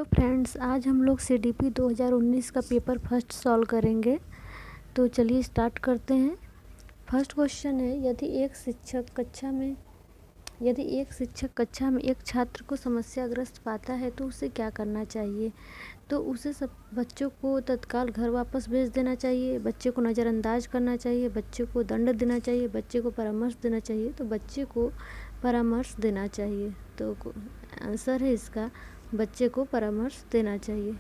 Hello friends, आज हम लोग CDP 2019 का पेपर फर्स्ट सॉल्व करेंगे। तो चलिए स्टार्ट करते हैं। फर्स्ट क्वेश्चन है, यदि एक शिक्षक कक्षा में एक छात्र को समस्याग्रस्त पाता है तो उसे क्या करना चाहिए। तो उसे सब बच्चों को तत्काल घर वापस भेज देना चाहिए, बच्चे को नज़रअंदाज करना चाहिए, बच्चे को दंड देना चाहिए, बच्चे को परामर्श देना चाहिए। तो बच्चे को परामर्श देना चाहिए। तो आंसर है इसका बच्चे को परामर्श देना चाहिए।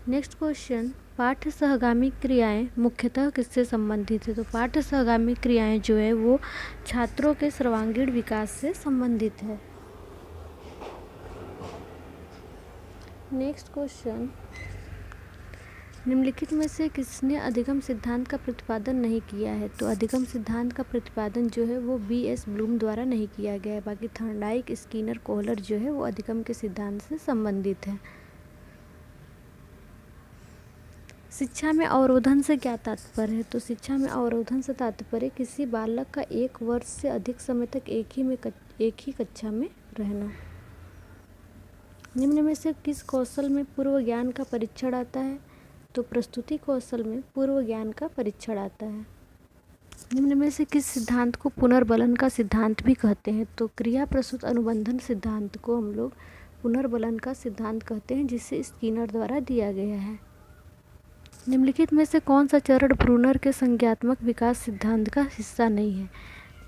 नेक्स्ट क्वेश्चन, पाठ्य सहगामी क्रियाएं मुख्यतः किससे संबंधित है। तो पाठ्य सहगामी क्रियाएं जो है वो छात्रों के सर्वांगीण विकास से संबंधित है। नेक्स्ट क्वेश्चन, निम्नलिखित में से किसने अधिगम सिद्धांत का प्रतिपादन नहीं किया है। तो अधिगम सिद्धांत का प्रतिपादन जो है वो B.S. ब्लूम द्वारा नहीं किया गया है। बाकी थॉर्नडाइक, स्किनर, कोहलर जो है वो अधिगम के सिद्धांत से संबंधित है। शिक्षा में अवरोधन से क्या तात्पर्य है। तो शिक्षा में अवरोधन से तात्पर्य किसी बालक का 1 वर्ष से अधिक समय तक एक ही कक्षा में रहना। निम्न में से किस कौशल में पूर्व ज्ञान का परीक्षण आता है। तो प्रस्तुति कौशल में पूर्व ज्ञान का परीक्षण आता है। निम्न में से किस सिद्धांत को पुनर्बलन का सिद्धांत भी कहते हैं। तो क्रिया प्रस्तुत अनुबंधन सिद्धांत को हम लोग पुनर्बलन का सिद्धांत कहते हैं, जिसे स्किनर द्वारा दिया गया है। निम्नलिखित में से कौन सा चरण ब्रूनर के संज्ञात्मक विकास सिद्धांत का हिस्सा नहीं है।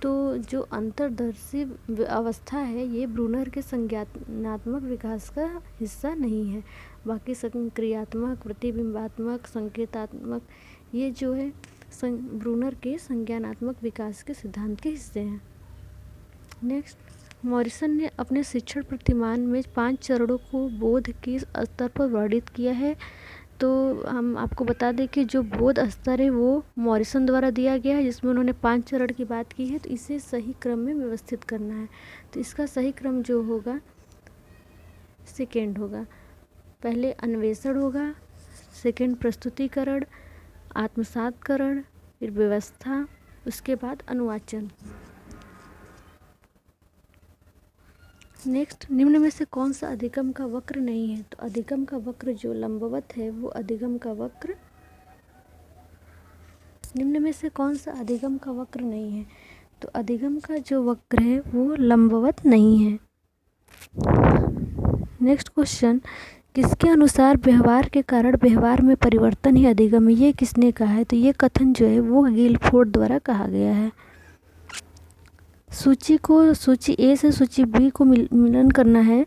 तो जो अंतर्दर्शी अवस्था है ये ब्रूनर के संज्ञानात्मक विकास का हिस्सा नहीं है। बाकी क्रियात्मक, प्रतिबिंबात्मक, संकेतात्मक ये जो है ब्रूनर के संज्ञानात्मक विकास के सिद्धांत के हिस्से हैं। नेक्स्ट, मॉरिसन ने अपने शिक्षण प्रतिमान में 5 चरणों को बोध के स्तर पर वर्णित किया है। तो हम आपको बता दें कि जो बोध स्तर है वो मॉरिसन द्वारा दिया गया है, जिसमें उन्होंने 5 चरण की बात की है। तो इसे सही क्रम में व्यवस्थित करना है। तो इसका सही क्रम जो होगा सेकेंड होगा। पहले अन्वेषण होगा, सेकेंड प्रस्तुतिकरण, आत्मसातकरण, फिर व्यवस्था, उसके बाद अनुवाचन। नेक्स्ट, निम्न में से कौन सा अधिगम का वक्र नहीं है। तो अधिगम का वक्र जो लंबवत है वो अधिगम का वक्र। निम्न में से कौन सा अधिगम का वक्र नहीं है। तो अधिगम का जो वक्र है वो लंबवत नहीं है। नेक्स्ट क्वेश्चन, किसके अनुसार व्यवहार के कारण व्यवहार में परिवर्तन ही अधिगम है। ये किसने कहा है। तो ये कथन जो है वो गिलफोर्ड द्वारा कहा गया है। सूची ए से सूची बी को मिलन करना है।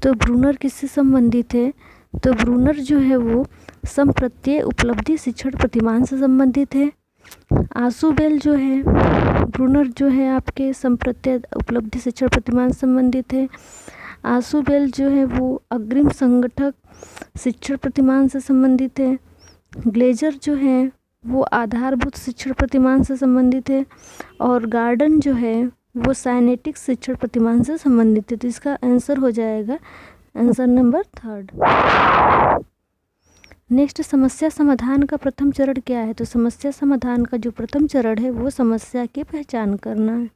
तो ब्रूनर किससे संबंधित है। तो ब्रूनर जो है वो समप्रत्यय उपलब्धि शिक्षण प्रतिमान से संबंधित है। आशुबेल जो है, ब्रूनर जो है आपके समप्रत्यय उपलब्धि शिक्षण प्रतिमान से संबंधित है। आशुबेल जो है वो अग्रिम संगठक शिक्षण प्रतिमान से संबंधित है। ग्लेजर जो है वो आधारभूत शिक्षण प्रतिमान से संबंधित है। और गार्डन जो है वो साइनेटिक शिक्षण प्रतिमान से संबंधित है। तो इसका आंसर हो जाएगा आंसर नंबर 3। नेक्स्ट, समस्या समाधान का प्रथम चरण क्या है। तो समस्या समाधान का जो प्रथम चरण है वो समस्या की पहचान करना है।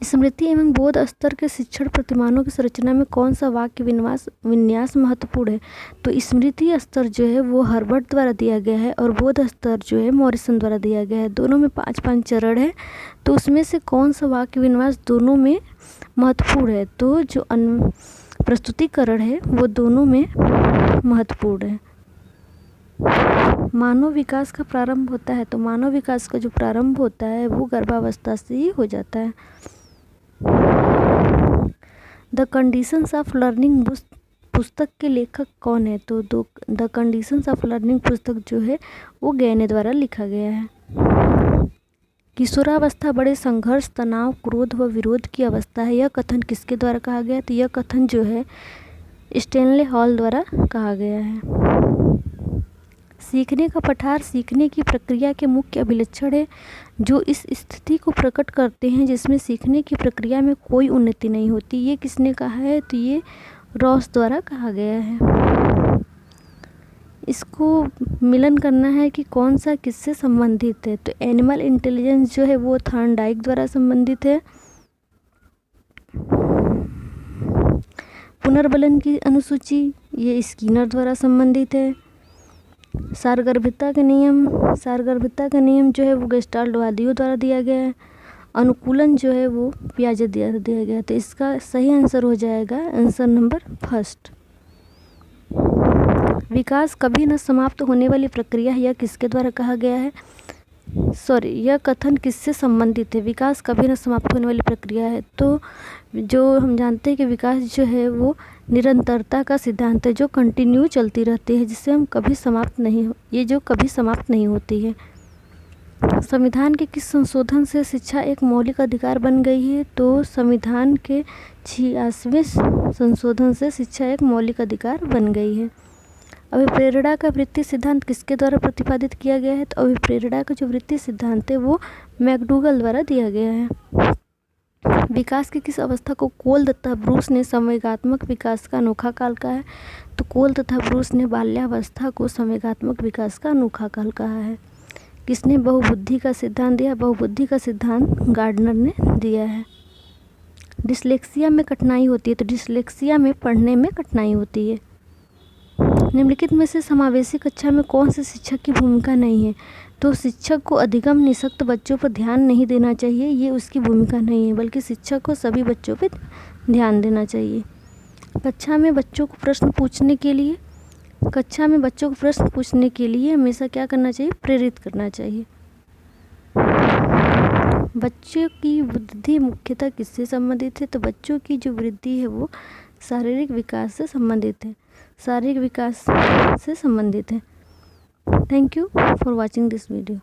स्मृति एवं बोध स्तर के शिक्षण प्रतिमानों की संरचना में कौन सा वाक्य विन्यास महत्वपूर्ण है। तो स्मृति स्तर जो है वो हर्बर्ट द्वारा दिया गया है और बोध स्तर जो है मॉरिसन द्वारा दिया गया है। दोनों में 5-5 चरण है। तो उसमें से कौन सा वाक्य विन्यास दोनों में महत्वपूर्ण है। तो जो प्रस्तुतिकरण है वो दोनों में महत्वपूर्ण है। मानव विकास का प्रारंभ होता है। तो मानव विकास का जो प्रारंभ होता है वो गर्भावस्था से ही हो जाता है। द कंडीशंस ऑफ लर्निंग पुस्तक के लेखक कौन है। तो द कंडीशंस ऑफ लर्निंग पुस्तक जो है वो गैने द्वारा लिखा गया है। किशोरावस्था बड़े संघर्ष, तनाव, क्रोध व विरोध की अवस्था है। यह कथन किसके द्वारा कहा गया है। तो यह कथन जो है स्टैनले हॉल द्वारा कहा गया है। सीखने का पठार सीखने की प्रक्रिया के मुख्य अभिलक्षण है जो इस स्थिति को प्रकट करते हैं जिसमें सीखने की प्रक्रिया में कोई उन्नति नहीं होती। ये किसने कहा है। तो ये रॉस द्वारा कहा गया है। इसको मिलन करना है कि कौन सा किससे संबंधित है। तो एनिमल इंटेलिजेंस जो है वो थॉर्नडाइक द्वारा संबंधित है। पुनर्बलन की अनुसूची ये स्किनर द्वारा संबंधित है। सारगर्भिता का नियम जो है वो गेस्टाल्टवादियों द्वारा दिया गया है। अनुकूलन जो है वो पियाजे द्वारा दिया गया। तो इसका सही आंसर हो जाएगा आंसर नंबर फर्स्ट। विकास कभी न समाप्त होने वाली प्रक्रिया है, यह किसके द्वारा कहा गया है? यह कथन किससे संबंधित है? विकास कभी न समाप्त होने वाली प्रक्रिया है। तो जो हम जानते हैं कि विकास जो है वो निरंतरता का सिद्धांत है, जो कंटिन्यू चलती रहती है, जिससे हम कभी समाप्त नहीं होती है। संविधान के किस संशोधन से शिक्षा एक मौलिक अधिकार बन गई है? तो संविधान के 86वें संशोधन से शिक्षा एक मौलिक अधिकार बन गई है। अभिप्रेरणा का वृत्ति सिद्धांत किसके द्वारा प्रतिपादित किया गया है? तो अभिप्रेरणा का जो वृत्ति सिद्धांत है वो मैकडूगल द्वारा दिया गया है। विकास की किस अवस्था को कोल तथा ब्रूस ने संवेगात्मक विकास का अनोखा काल कहा है? तो कोल तथा ब्रूस ने बाल्यावस्था को संवेगात्मक विकास का अनोखा काल कहा है। किसने बहुबुद्धि का सिद्धांत दिया? बहुबुद्धि का सिद्धांत गार्डनर ने दिया है। डिसलेक्सिया में कठिनाई होती है, तो डिसलेक्सिया में पढ़ने में कठिनाई होती है। निम्नलिखित में से समावेशी कक्षा में कौन से शिक्षक की भूमिका नहीं है? तो शिक्षक को अधिगम निःशक्त बच्चों पर ध्यान नहीं देना चाहिए, ये उसकी भूमिका नहीं है, बल्कि शिक्षक को सभी बच्चों पर ध्यान देना चाहिए। कक्षा में बच्चों को प्रश्न पूछने के लिए हमेशा क्या करना चाहिए? प्रेरित करना चाहिए। बच्चों की वृद्धि मुख्यतः किससे संबंधित है? तो बच्चों की जो वृद्धि है वो शारीरिक विकास से संबंधित है। Thank you for watching this video.